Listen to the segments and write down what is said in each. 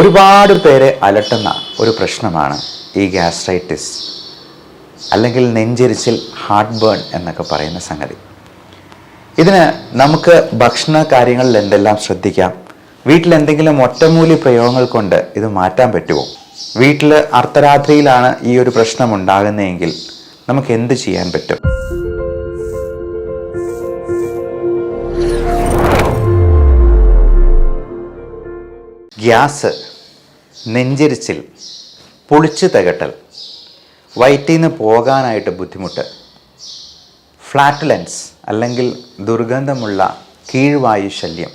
ഒരുപാട് പേരെ അലട്ടുന്ന ഒരു പ്രശ്നമാണ് ഈ ഗ്യാസ്ട്രൈറ്റിസ് അല്ലെങ്കിൽ നെഞ്ചെരിച്ചിൽ, ഹാർട്ട് ബേൺ എന്നൊക്കെ പറയുന്ന സംഗതി. ഇതിന് നമുക്ക് ഭക്ഷണ കാര്യങ്ങളിൽ എന്തെല്ലാം ശ്രദ്ധിക്കാം? വീട്ടിൽ എന്തെങ്കിലും ഒറ്റമൂലി പ്രയോഗങ്ങൾ കൊണ്ട് ഇത് മാറ്റാൻ പറ്റുമോ? വീട്ടിൽ അർദ്ധരാത്രിയിലാണ് ഈ ഒരു പ്രശ്നം ഉണ്ടാകുന്നതെങ്കിൽ നമുക്ക് എന്ത് ചെയ്യാൻ പറ്റും? ഗ്യാസ്, നെഞ്ചെരിച്ചിൽ, പുളിച്ചു തികട്ടൽ, വയറ്റിൽ നിന്ന് പോകാനായിട്ട് ബുദ്ധിമുട്ട്, ഫ്ലാറ്റുലൻസ് അല്ലെങ്കിൽ ദുർഗന്ധമുള്ള കീഴ്വായു ശല്യം,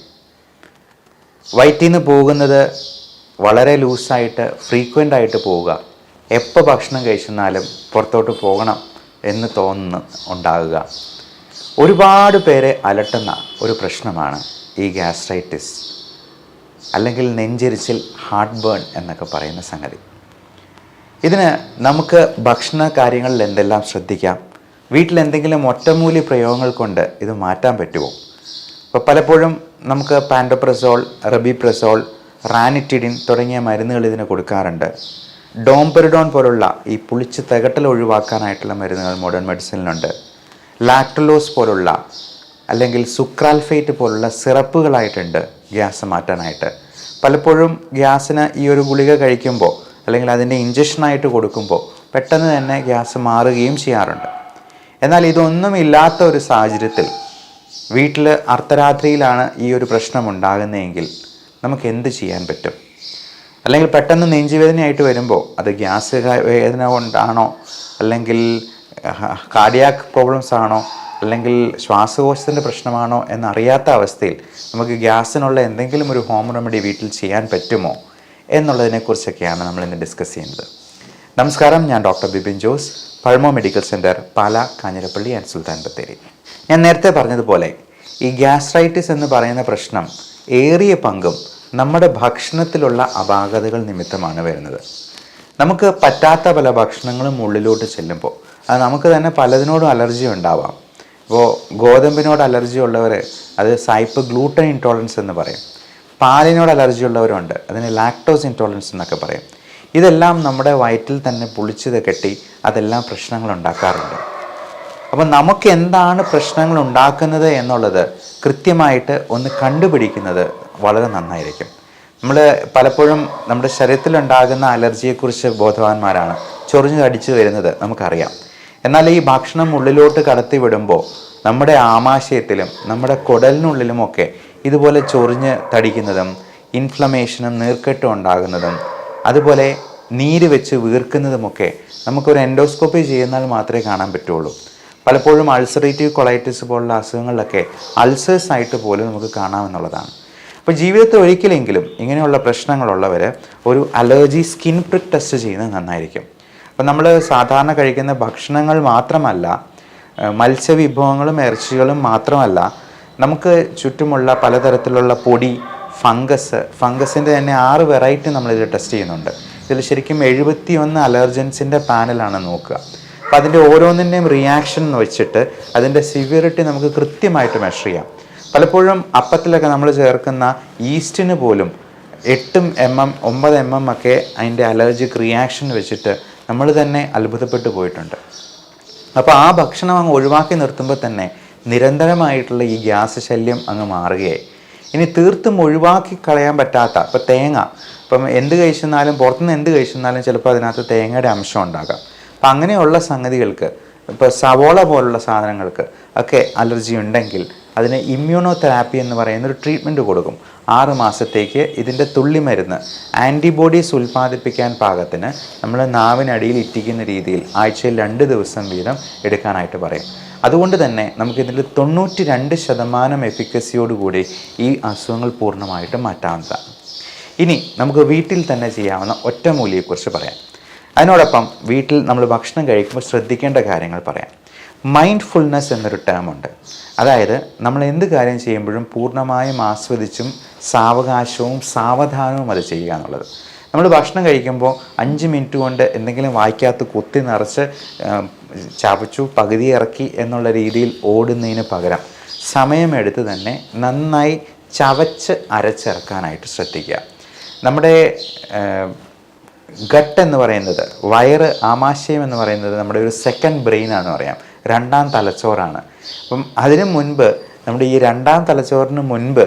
വയറ്റിൽ നിന്ന് പോകുന്നത് വളരെ ലൂസായിട്ട് ഫ്രീക്വൻ്റ് ആയിട്ട് പോവുക, എപ്പോൾ ഭക്ഷണം കഴിച്ചെന്നാലും പുറത്തോട്ട് പോകണം എന്ന് തോന്നുന്നു ഉണ്ടാകുക. ഒരുപാട് പേരെ അലട്ടുന്ന ഒരു പ്രശ്നമാണ് ഈ ഗ്യാസ്ട്രൈറ്റിസ് അല്ലെങ്കിൽ നെഞ്ചെരിച്ചിൽ, ഹാർട്ട് ബേൺ എന്നൊക്കെ പറയുന്ന സംഗതി. ഇതിന് നമുക്ക് ഭക്ഷണ കാര്യങ്ങളിൽ എന്തെല്ലാം ശ്രദ്ധിക്കാം? വീട്ടിൽ എന്തെങ്കിലും ഒറ്റമൂലി പ്രയോഗങ്ങൾ കൊണ്ട് ഇത് മാറ്റാൻ പറ്റുമോ? അപ്പോൾ പലപ്പോഴും നമുക്ക് പാൻഡോപ്രസോൾ, റബിപ്രസോൾ, റാനിറ്റിഡിൻ തുടങ്ങിയ മരുന്നുകൾ ഇതിന് കൊടുക്കാറുണ്ട്. ഡോംപെറിഡോൺ പോലുള്ള ഈ പുളിച്ച് തികട്ടൽ ഒഴിവാക്കാനായിട്ടുള്ള മരുന്നുകൾ മോഡേൺ മെഡിസിനിലുണ്ട്. ലാക്ടലോസ് പോലുള്ള അല്ലെങ്കിൽ സുക്രാൽഫേറ്റ് പോലുള്ള സിറപ്പുകളായിട്ടുണ്ട് ഗ്യാസ് മാറ്റാനായിട്ട്. പലപ്പോഴും ഗ്യാസിന് ഈ ഒരു ഗുളിക കഴിക്കുമ്പോൾ അല്ലെങ്കിൽ അതിൻ്റെ ഇഞ്ചക്ഷനായിട്ട് കൊടുക്കുമ്പോൾ പെട്ടെന്ന് തന്നെ ഗ്യാസ് മാറുകയും ചെയ്യാറുണ്ട്. എന്നാൽ ഇതൊന്നും ഇല്ലാത്ത ഒരു സാഹചര്യത്തിൽ വീട്ടിൽ അർദ്ധരാത്രിയിലാണ് ഈ ഒരു പ്രശ്നം ഉണ്ടാകുന്നതെങ്കിൽ നമുക്ക് എന്ത് ചെയ്യാൻ പറ്റും? അല്ലെങ്കിൽ പെട്ടെന്ന് നെഞ്ചുവേദനയായിട്ട് വരുമ്പോൾ അത് ഗ്യാസ് വേദന കൊണ്ടാണോ, അല്ലെങ്കിൽ കാർഡിയാക് പ്രോബ്ലംസ് ആണോ, അല്ലെങ്കിൽ ശ്വാസകോശത്തിൻ്റെ പ്രശ്നമാണോ എന്നറിയാത്ത അവസ്ഥയിൽ നമുക്ക് ഗ്യാസിനുള്ള എന്തെങ്കിലും ഒരു ഹോം റെമഡി വീട്ടിൽ ചെയ്യാൻ പറ്റുമോ എന്നുള്ളതിനെക്കുറിച്ചൊക്കെയാണ് നമ്മൾ ഇന്ന് ഡിസ്കസ് ചെയ്യുന്നത്. നമസ്കാരം, ഞാൻ doctor Bipin Jose, Pazhama medical centre, Pala, Kanjirappally and Sultan Bathery. ഞാൻ നേരത്തെ പറഞ്ഞതുപോലെ ഈ ഗ്യാസ്ട്രൈറ്റിസ് എന്ന് പറയുന്ന പ്രശ്നം ഏറിയ പങ്കും നമ്മുടെ ഭക്ഷണത്തിലുള്ള അപാകതകൾ നിമിത്തമാണ് വരുന്നത്. നമുക്ക് പറ്റാത്ത പല ഭക്ഷണങ്ങളും ഉള്ളിലോട്ട് ചെല്ലുമ്പോൾ അത് നമുക്ക് തന്നെ പലതിനോടും അലർജി ഉണ്ടാവാം. ഇപ്പോൾ ഗോതമ്പിനോട് അലർജി ഉള്ളവർ അത് സൈപ്പ് ഗ്ലൂട്ടൻ ഇൻടോളറൻസ് എന്ന് പറയും. പാലിനോട് അലർജി ഉള്ളവരുണ്ട്, അതിന് ലാക്ടോസ് ഇൻടോളറൻസ് എന്നൊക്കെ പറയും. ഇതെല്ലാം നമ്മുടെ വയറ്റിൽ തന്നെ പുളിച്ചത് കെട്ടി അതെല്ലാം പ്രശ്നങ്ങൾ ഉണ്ടാക്കാറുണ്ട്. അപ്പം നമുക്ക് എന്താണ് പ്രശ്നങ്ങൾ ഉണ്ടാക്കുന്നത് എന്നുള്ളത് കൃത്യമായിട്ട് ഒന്ന് കണ്ടുപിടിക്കുന്നത് വളരെ നന്നായിരിക്കും. നമ്മൾ പലപ്പോഴും നമ്മുടെ ശരീരത്തിലുണ്ടാകുന്ന അലർജിയെക്കുറിച്ച് ബോധവാന്മാരാണ്. ചൊറിഞ്ഞ് തടിച്ചു വരുന്നത് നമുക്കറിയാം. എന്നാൽ ഈ ഭക്ഷണം ഉള്ളിലോട്ട് കടത്തി വിടുമ്പോൾ നമ്മുടെ ആമാശയത്തിലും നമ്മുടെ കുടലിനുള്ളിലുമൊക്കെ ഇതുപോലെ ചൊറിഞ്ഞ് തടിക്കുന്നതും ഇൻഫ്ലമേഷനും നീർക്കെട്ടും ഉണ്ടാകുന്നതും അതുപോലെ നീര് വെച്ച് വീർക്കുന്നതുമൊക്കെ നമുക്കൊരു എൻഡോസ്കോപ്പി ചെയ്യുന്നാൽ മാത്രമേ കാണാൻ പറ്റുള്ളൂ. പലപ്പോഴും അൾസറേറ്റീവ് കൊളൈറ്റിസ് പോലുള്ള അസുഖങ്ങളിലൊക്കെ അൾസേഴ്സ് ആയിട്ട് പോലും നമുക്ക് കാണാമെന്നുള്ളതാണ്. അപ്പോൾ ജീവിതത്തിൽ ഒരിക്കലെങ്കിലും ഇങ്ങനെയുള്ള പ്രശ്നങ്ങളുള്ളവർ ഒരു അലർജി സ്കിൻ പ്രിക്ക് ടെസ്റ്റ് ചെയ്യുന്നത് നന്നായിരിക്കും. അപ്പം നമ്മൾ സാധാരണ കഴിക്കുന്ന ഭക്ഷണങ്ങൾ മാത്രമല്ല, മത്സ്യവിഭവങ്ങളും ഇറച്ചികളും മാത്രമല്ല, നമുക്ക് ചുറ്റുമുള്ള പലതരത്തിലുള്ള പൊടി, ഫംഗസിൻ്റെ തന്നെ 6 വെറൈറ്റി നമ്മളിത് ടെസ്റ്റ് ചെയ്യുന്നുണ്ട്. ഇതിൽ ശരിക്കും 71 അലർജൻസിൻ്റെ പാനലാണ് നോക്കുക. അപ്പോൾ അതിൻ്റെ ഓരോന്നിൻ്റെയും റിയാക്ഷൻ വെച്ചിട്ട് അതിൻ്റെ സിവിയറിറ്റി നമുക്ക് കൃത്യമായിട്ട് മെഷർ ചെയ്യാം. പലപ്പോഴും അപ്പത്തിലൊക്കെ നമ്മൾ ചേർക്കുന്ന ഈസ്റ്റിന് പോലും 8 mm 9 mm ഒക്കെ അതിൻ്റെ അലർജിക് റിയാക്ഷൻ വെച്ചിട്ട് നമ്മൾ തന്നെ അത്ഭുതപ്പെട്ടു പോയിട്ടുണ്ട്. അപ്പോൾ ആ ഭക്ഷണം അങ്ങ് ഒഴിവാക്കി നിർത്തുമ്പോൾ തന്നെ നിരന്തരമായിട്ടുള്ള ഈ ഗ്യാസ് ശല്യം അങ്ങ് മാറുകയായി. ഇനി തീർത്തും ഒഴിവാക്കി കളയാൻ പറ്റാത്ത, ഇപ്പോൾ തേങ്ങ, ഇപ്പം എന്ത് കഴിച്ചെന്നാലും പുറത്തുനിന്ന് എന്ത് കഴിച്ചെന്നാലും ചിലപ്പോൾ അതിനകത്ത് തേങ്ങയുടെ അംശം ഉണ്ടാകാം. അപ്പം അങ്ങനെയുള്ള സംഗതികൾക്ക്, ഇപ്പോൾ സവോള പോലുള്ള സാധനങ്ങൾക്ക് ഒക്കെ അലർജി ഉണ്ടെങ്കിൽ അതിന് ഇമ്മ്യൂണോ തെറാപ്പി എന്ന് പറയുന്നൊരു ട്രീറ്റ്മെൻറ്റ് കൊടുക്കും. 6 മാസത്തേക്ക് ഇതിൻ്റെ തുള്ളിമരുന്ന് ആൻറ്റിബോഡീസ് ഉൽപ്പാദിപ്പിക്കാൻ പാകത്തിന് നമ്മൾ നാവിനടിയിൽ ഇറ്റിക്കുന്ന രീതിയിൽ ആഴ്ചയിൽ 2 ദിവസം വീതം എടുക്കാനായിട്ട് പറയും. അതുകൊണ്ട് തന്നെ നമുക്കിതിൽ 92% എഫിക്കസിയോടുകൂടി ഈ അസുഖങ്ങൾ പൂർണ്ണമായിട്ട് മാറ്റാവുന്നതാണ്. ഇനി നമുക്ക് വീട്ടിൽ തന്നെ ചെയ്യാവുന്ന ഒറ്റമൂലിയെക്കുറിച്ച് പറയാം. അതിനോടൊപ്പം വീട്ടിൽ നമ്മൾ ഭക്ഷണം കഴിക്കുമ്പോൾ ശ്രദ്ധിക്കേണ്ട കാര്യങ്ങൾ പറയാം. മൈൻഡ്ഫുൾനെസ് എന്നൊരു ടേമുണ്ട്. അതായത് നമ്മൾ എന്ത് കാര്യം ചെയ്യുമ്പോഴും പൂർണ്ണമായും ആസ്വദിച്ചും സാവകാശവും സാവധാനവും അത് ചെയ്യുക എന്നുള്ളത്. നമ്മൾ ഭക്ഷണം കഴിക്കുമ്പോൾ 5 മിനിറ്റ് കൊണ്ട് എന്തെങ്കിലും വായിക്കകത്ത് കുത്തി നിറച്ച് ചവച്ചു പകുതി ഇറക്കി എന്നുള്ള രീതിയിൽ ഓടുന്നതിന് പകരം സമയമെടുത്ത് തന്നെ നന്നായി ചവച്ച് അരച്ചിറക്കാനായിട്ട് ശ്രദ്ധിക്കുക. നമ്മുടെ ഗട്ട് എന്ന് പറയുന്നത്, വയറ്, ആമാശയം എന്ന് പറയുന്നത് നമ്മുടെ ഒരു സെക്കൻഡ് ബ്രെയിനാണെന്ന് പറയാം, രണ്ടാം തലച്ചോറാണ്. അപ്പം അതിനു മുൻപ്, നമ്മുടെ ഈ രണ്ടാം തലച്ചോറിന് മുൻപ്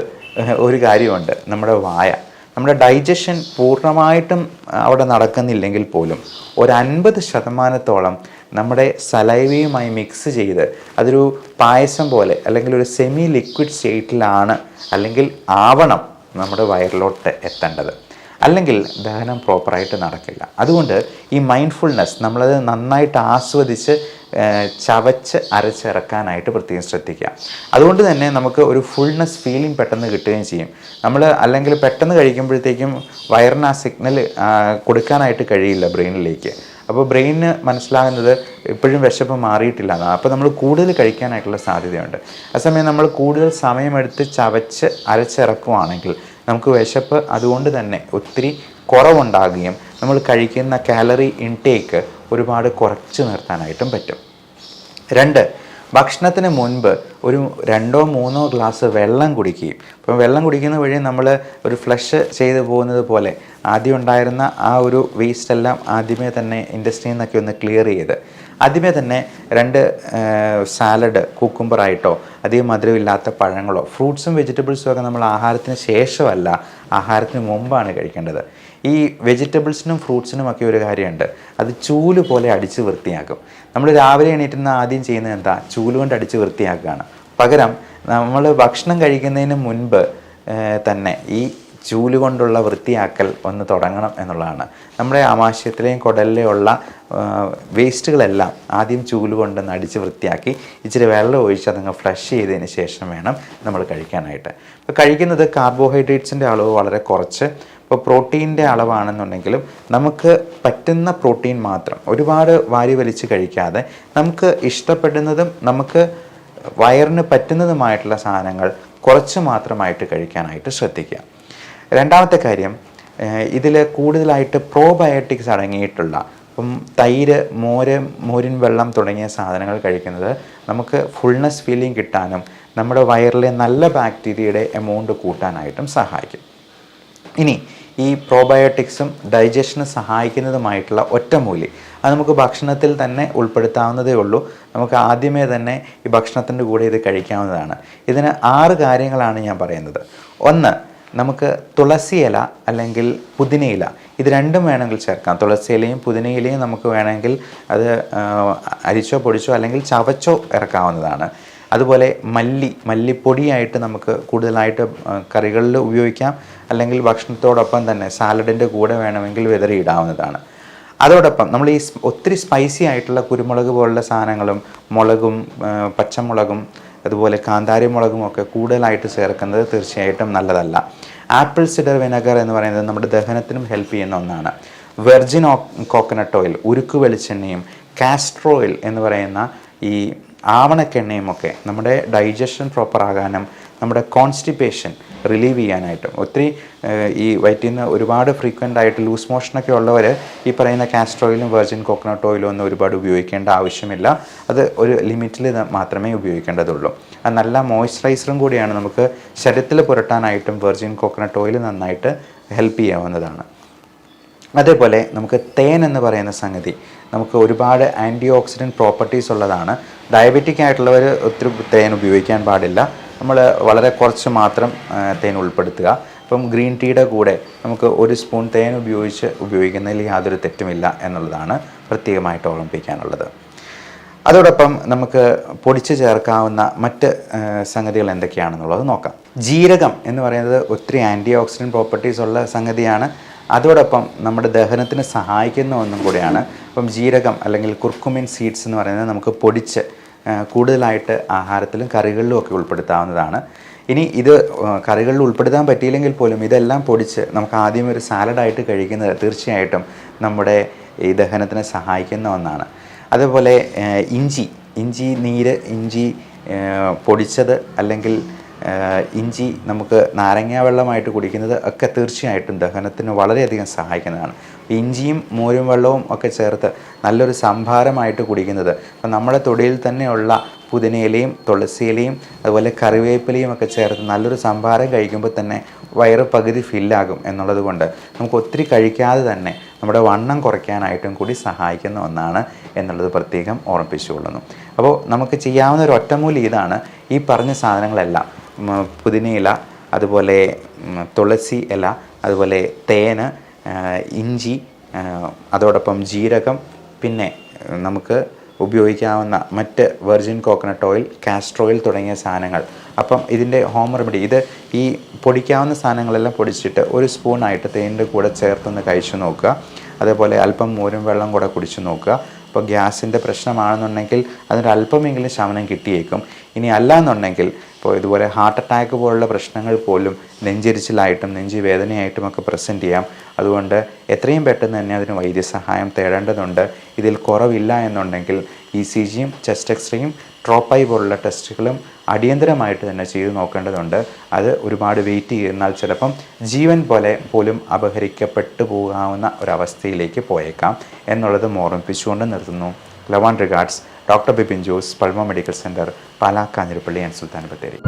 ഒരു കാര്യമുണ്ട്, നമ്മുടെ വായ. നമ്മുടെ ഡൈജഷൻ പൂർണ്ണമായിട്ടും അവിടെ നടക്കുന്നില്ലെങ്കിൽ പോലും ഒരു 50% നമ്മുടെ സലൈവയുമായി മിക്സ് ചെയ്ത് അതൊരു പായസം പോലെ അല്ലെങ്കിൽ ഒരു സെമി ലിക്വിഡ് സ്റ്റേറ്റിലാണ് അല്ലെങ്കിൽ ആവണം നമ്മുടെ വയറിലോട്ട് എത്തേണ്ടത്. അല്ലെങ്കിൽ ദഹനം പ്രോപ്പറായിട്ട് നടക്കില്ല. അതുകൊണ്ട് ഈ മൈൻഡ്ഫുൾനെസ്, നമ്മളത് നന്നായിട്ട് ആസ്വദിച്ച് ചവച്ച് അരച്ചിറക്കാനായിട്ട് പ്രത്യേകം ശ്രദ്ധിക്കുക. അതുകൊണ്ട് തന്നെ നമുക്ക് ഒരു ഫുൾനെസ് ഫീലിംഗ് പെട്ടെന്ന് കിട്ടുകയും ചെയ്യും. നമ്മൾ അല്ലെങ്കിൽ പെട്ടെന്ന് കഴിക്കുമ്പോഴത്തേക്കും വയറിന് ആ സിഗ്നൽ കൊടുക്കാനായിട്ട് കഴിയില്ല ബ്രെയിനിലേക്ക്. അപ്പോൾ ബ്രെയിനിന് മനസ്സിലാകുന്നത് ഇപ്പോഴും വിശപ്പ് മാറിയിട്ടില്ല എന്നാണ്. അപ്പോൾ നമ്മൾ കൂടുതൽ കഴിക്കാനായിട്ടുള്ള സാധ്യതയുണ്ട്. അതേസമയം നമ്മൾ കൂടുതൽ സമയമെടുത്ത് ചവച്ച് അരച്ചിറക്കുവാണെങ്കിൽ നമുക്ക് വിശപ്പ് അതുകൊണ്ട് തന്നെ ഒത്തിരി കുറവുണ്ടാകുകയും നമ്മൾ കഴിക്കുന്ന കാലറി ഇൻടേക്ക് ഒരുപാട് കുറച്ച് നിർത്താനായിട്ടും പറ്റും. 2, ഭക്ഷണത്തിന് മുൻപ് ഒരു 2-3 ഗ്ലാസ് വെള്ളം കുടിക്കുകയും. അപ്പം വെള്ളം കുടിക്കുന്ന വഴി നമ്മൾ ഒരു ഫ്ലഷ് ചെയ്ത് പോകുന്നത് പോലെ ആദ്യം ഉണ്ടായിരുന്ന ആ ഒരു വേസ്റ്റ് എല്ലാം ആദ്യമേ തന്നെ ഇൻഡസ്ട്രിയിൽ നിന്നൊക്കെ ഒന്ന് ക്ലിയർ ചെയ്ത് ആദ്യമേ തന്നെ 2 സാലഡ്, കുക്കുംബറായിട്ടോ അധികം മധുരമില്ലാത്ത പഴങ്ങളോ, ഫ്രൂട്ട്സും വെജിറ്റബിൾസും ഒക്കെ നമ്മൾ ആഹാരത്തിന് ശേഷമല്ല, ആഹാരത്തിന് മുമ്പാണ് കഴിക്കേണ്ടത്. ഈ വെജിറ്റബിൾസിനും ഫ്രൂട്ട്സിനും ഒക്കെ ഒരു കാര്യമുണ്ട്, അത് ചൂല് പോലെ അടിച്ച് വൃത്തിയാക്കും. നമ്മൾ രാവിലെ എണീറ്റുന്ന ആദ്യം ചെയ്യുന്നത് എന്താ? ചൂല് കൊണ്ട് അടിച്ച് വൃത്തിയാക്കുകയാണ്. പകരം നമ്മൾ ഭക്ഷണം കഴിക്കുന്നതിന് മുൻപ് തന്നെ ഈ ചൂല് കൊണ്ടുള്ള വൃത്തിയാക്കൽ ഒന്ന് തുടങ്ങണം എന്നുള്ളതാണ്. നമ്മുടെ ആമാശയത്തിലെയും കുടലിലെയും ഉള്ള വേസ്റ്റുകളെല്ലാം ആദ്യം ചൂല് കൊണ്ടൊന്ന് അടിച്ച് വൃത്തിയാക്കി ഇച്ചിരി വെള്ളം ഒഴിച്ച് അതങ്ങ് ഫ്ലഷ് ചെയ്തതിന് ശേഷം വേണം നമ്മൾ കഴിക്കാനായിട്ട്. ഇപ്പോൾ കഴിക്കുന്നത് കാർബോഹൈഡ്രേറ്റ്സിൻ്റെ അളവ് വളരെ കുറച്ച്, ഇപ്പോൾ പ്രോട്ടീൻ്റെ അളവാണെന്നുണ്ടെങ്കിലും നമുക്ക് പറ്റുന്ന പ്രോട്ടീൻ മാത്രം, ഒരുപാട് വാരി വലിച്ച് കഴിക്കാതെ നമുക്ക് ഇഷ്ടപ്പെടുന്നതും നമുക്ക് വയറിന് പറ്റുന്നതുമായിട്ടുള്ള സാധനങ്ങൾ കുറച്ച് മാത്രമായിട്ട് കഴിക്കാനായിട്ട് ശ്രദ്ധിക്കുക. രണ്ടാമത്തെ കാര്യം, ഇതിൽ കൂടുതലായിട്ട് പ്രോബയോട്ടിക്സ് അടങ്ങിയിട്ടുള്ള, ഇപ്പം തൈര്, മോരിൻ വെള്ളം തുടങ്ങിയ സാധനങ്ങൾ കഴിക്കുന്നത് നമുക്ക് ഫുൾനെസ് ഫീലിംഗ് കിട്ടാനും നമ്മുടെ വയറിലെ നല്ല ബാക്ടീരിയയുടെ എമൗണ്ട് കൂട്ടാനായിട്ടും സഹായിക്കും. ഇനി ഈ പ്രോബയോട്ടിക്സും ഡൈജഷന് സഹായിക്കുന്നതുമായിട്ടുള്ള ഒറ്റമൂലി അത് നമുക്ക് ഭക്ഷണത്തിൽ തന്നെ ഉൾപ്പെടുത്താവുന്നതേ ഉള്ളൂ. നമുക്ക് ആദ്യമേ തന്നെ ഈ ഭക്ഷണത്തിൻ്റെ കൂടെ ഇത് കഴിക്കാവുന്നതാണ്. ഇതിന് 6 കാര്യങ്ങളാണ് ഞാൻ പറയുന്നത്. 1, നമുക്ക് തുളസി ഇല അല്ലെങ്കിൽ പുതിനയില, ഇത് രണ്ടും വേണമെങ്കിൽ ചേർക്കാം. തുളസി ഇലയും പുതിനയിലയും നമുക്ക് വേണമെങ്കിൽ അത് അരിച്ചോ പൊടിച്ചോ അല്ലെങ്കിൽ ചവച്ചോ ഇറക്കാവുന്നതാണ്. അതുപോലെ മല്ലിപ്പൊടിയായിട്ട് നമുക്ക് കൂടുതലായിട്ട് കറികളിൽ ഉപയോഗിക്കാം, അല്ലെങ്കിൽ ഭക്ഷണത്തോടൊപ്പം തന്നെ സാലഡിൻ്റെ കൂടെ വേണമെങ്കിൽ വിതറിയിടാവുന്നതാണ്. അതോടൊപ്പം നമ്മൾ ഈ ഒത്തിരി സ്പൈസി ആയിട്ടുള്ള കുരുമുളക് പോലുള്ള സാധനങ്ങളും മുളകും പച്ചമുളകും അതുപോലെ കാന്താരി മുളകും ഒക്കെ കൂടുതലായിട്ട് ചേർക്കുന്നത് തീർച്ചയായിട്ടും നല്ലതല്ല. ആപ്പിൾ സിഡർ വിനെഗർ എന്ന് പറയുന്നത് നമ്മുടെ ദഹനത്തിനും ഹെൽപ്പ് ചെയ്യുന്ന ഒന്നാണ്. വെർജിൻ കോക്കനട്ട് ഓയിൽ, ഉരുക്ക് വെളിച്ചെണ്ണയും കാസ്റ്റർ ഓയിൽ എന്ന് പറയുന്ന ഈ ആവണക്കെണ്ണയും ഒക്കെ നമ്മുടെ ഡൈജഷൻ പ്രോപ്പർ ആകാനും നമ്മുടെ കോൺസ്റ്റിപ്പേഷൻ റിലീവ് ചെയ്യാനായിട്ടും, ഒത്തിരി ഈ വയറ്റിൽ നിന്ന് ഒരുപാട് ഫ്രീക്വൻ്റ് ആയിട്ട് ലൂസ് മോഷനൊക്കെ ഉള്ളവർ ഈ പറയുന്ന കാസ്റ്റർ ഓയിലും വെർജിൻ കോക്കനട്ട് ഓയിലും ഒന്നും ഒരുപാട് ഉപയോഗിക്കേണ്ട ആവശ്യമില്ല. അത് ഒരു ലിമിറ്റിൽ മാത്രമേ ഉപയോഗിക്കേണ്ടതുള്ളൂ. അത് നല്ല മോയ്സ്ചറൈസറും കൂടിയാണ്. നമുക്ക് ശരീരത്തിൽ പുരട്ടാനായിട്ടും വെർജിൻ കോക്കനട്ട് ഓയിൽ നന്നായിട്ട് ഹെൽപ്പ് ചെയ്യാവുന്നതാണ്. അതേപോലെ നമുക്ക് തേൻ എന്ന് പറയുന്ന സംഗതി നമുക്ക് ഒരുപാട് ആൻറ്റി ഓക്സിഡൻറ്റ് പ്രോപ്പർട്ടീസ് ഉള്ളതാണ്. ഡയബറ്റിക് ആയിട്ടുള്ളവർ ഒത്തിരി തേൻ ഉപയോഗിക്കാൻ പാടില്ല. നമ്മൾ വളരെ കുറച്ച് മാത്രം തേൻ ഉൾപ്പെടുത്തുക. ഇപ്പം ഗ്രീൻ ടീയുടെ കൂടെ നമുക്ക് 1 സ്പൂൺ തേൻ ഉപയോഗിക്കുന്നതിൽ യാതൊരു തെറ്റുമില്ല എന്നുള്ളതാണ് പ്രത്യേകമായിട്ട് ഓർമ്മിപ്പിക്കാനുള്ളത്. അതോടൊപ്പം നമുക്ക് പൊടിച്ച് ചേർക്കാവുന്ന മറ്റ് സംഗതികൾ എന്തൊക്കെയാണെന്നുള്ളത് നോക്കാം. ജീരകം എന്ന് പറയുന്നത് ഒത്തിരി ആൻറ്റി ഓക്സിഡൻറ്റ് പ്രോപ്പർട്ടീസ് ഉള്ള സംഗതിയാണ്. അതോടൊപ്പം നമ്മുടെ ദഹനത്തിന് സഹായിക്കുന്ന ഒന്നും കൂടിയാണ്. അപ്പം ജീരകം അല്ലെങ്കിൽ കുർക്കുമിൻ സീഡ്സ് എന്ന് പറയുന്നത് നമുക്ക് പൊടിച്ച് കൂടുതലായിട്ട് ആഹാരത്തിലും കറികളിലും ഒക്കെ ഉൾപ്പെടുത്താവുന്നതാണ്. ഇനി ഇത് കറികളിൽ ഉൾപ്പെടുത്താൻ പറ്റിയില്ലെങ്കിൽ പോലും ഇതെല്ലാം പൊടിച്ച് നമുക്ക് ആദ്യം ഒരു സാലഡായിട്ട് കഴിക്കുന്നത് തീർച്ചയായിട്ടും നമ്മുടെ ഈ ദഹനത്തിന് സഹായിക്കുന്ന ഒന്നാണ്. അതുപോലെ ഇഞ്ചി നീര്, ഇഞ്ചി പൊടിച്ചത് അല്ലെങ്കിൽ ഇഞ്ചി നമുക്ക് നാരങ്ങാ വെള്ളമായിട്ട് കുടിക്കുന്നത് ഒക്കെ തീർച്ചയായിട്ടും ദഹനത്തിന് വളരെയധികം സഹായിക്കുന്നതാണ്. ഇഞ്ചിയും മോരും വെള്ളവും ഒക്കെ ചേർത്ത് നല്ലൊരു സംഭാരമായിട്ട് കുടിക്കുന്നത്, അപ്പം നമ്മുടെ തൊടിയിൽ തന്നെയുള്ള പുതിനയിലയും തുളസിയിലയും അതുപോലെ കറിവേപ്പിലയും ഒക്കെ ചേർത്ത് നല്ലൊരു സംഭാരം കഴിക്കുമ്പോൾ തന്നെ വയറ് പകുതി ഫില്ലാകും എന്നുള്ളത് കൊണ്ട് നമുക്ക് ഒത്തിരി കഴിക്കാതെ തന്നെ നമ്മുടെ വണ്ണം കുറയ്ക്കാനായിട്ടും കൂടി സഹായിക്കുന്ന ഒന്നാണ് എന്നുള്ളത് പ്രത്യേകം ഓർമ്മിപ്പിച്ചുകൊള്ളുന്നു. അപ്പോൾ നമുക്ക് ചെയ്യാവുന്ന ഒരു ഒറ്റമൂലി ഇതാണ്. ഈ പറഞ്ഞ സാധനങ്ങളെല്ലാം പുതിനയില, അതുപോലെ തുളസി ഇല, അതുപോലെ തേന്, ഇഞ്ചി, അതോടൊപ്പം ജീരകം, പിന്നെ നമുക്ക് ഉപയോഗിക്കാവുന്ന മറ്റ് virgin coconut oil, castor oil തുടങ്ങിയ സാധനങ്ങൾ. അപ്പം ഇതിൻ്റെ ഹോം റെമഡി, ഇത് ഈ പൊടിക്കാവുന്ന സാധനങ്ങളെല്ലാം പൊടിച്ചിട്ട് ഒരു സ്പൂണായിട്ട് തേനിൻ്റെ കൂടെ ചേർത്തൊന്ന് കഴിച്ചു നോക്കുക. അതേപോലെ അല്പം മോരും വെള്ളം കൂടെ കുടിച്ചു നോക്കുക. അപ്പോൾ ഗ്യാസിൻ്റെ പ്രശ്നമാണെന്നുണ്ടെങ്കിൽ അതിനൊരല്പമെങ്കിലും ശമനം കിട്ടിയേക്കും. ഇനി അല്ല എന്നുണ്ടെങ്കിൽ ഇപ്പോൾ ഇതുപോലെ ഹാർട്ട് അറ്റാക്ക് പോലുള്ള പ്രശ്നങ്ങൾ പോലും നെഞ്ചെരിച്ചിലായിട്ടും നെഞ്ച് വേദനയായിട്ടും ഒക്കെ പ്രസൻറ്റ് ചെയ്യാം. അതുകൊണ്ട് എത്രയും പെട്ടെന്ന് തന്നെ അതിന് വൈദ്യസഹായം തേടേണ്ടതുണ്ട്. ഇതിൽ കുറവില്ല എന്നുണ്ടെങ്കിൽ ECGയും ചെസ്റ്റ് എക്സ്റേയും ട്രോപ്പായി പോലുള്ള ടെസ്റ്റുകളും അടിയന്തരമായിട്ട് തന്നെ ചെയ്തു നോക്കേണ്ടതുണ്ട്. അത് ഒരുപാട് വെയിറ്റ് ചെയ്യുന്നാൽ ചിലപ്പം ജീവൻ പോലും അപഹരിക്കപ്പെട്ടു പോകാവുന്ന ഒരവസ്ഥയിലേക്ക് പോയേക്കാം എന്നുള്ളത് ഓർമ്മിപ്പിച്ചുകൊണ്ട് നിർത്തുന്നു. Love and regards, doctor Bipin Jose, Pulma medical centre, Pala, Kanjirappally and Sultan Bathery.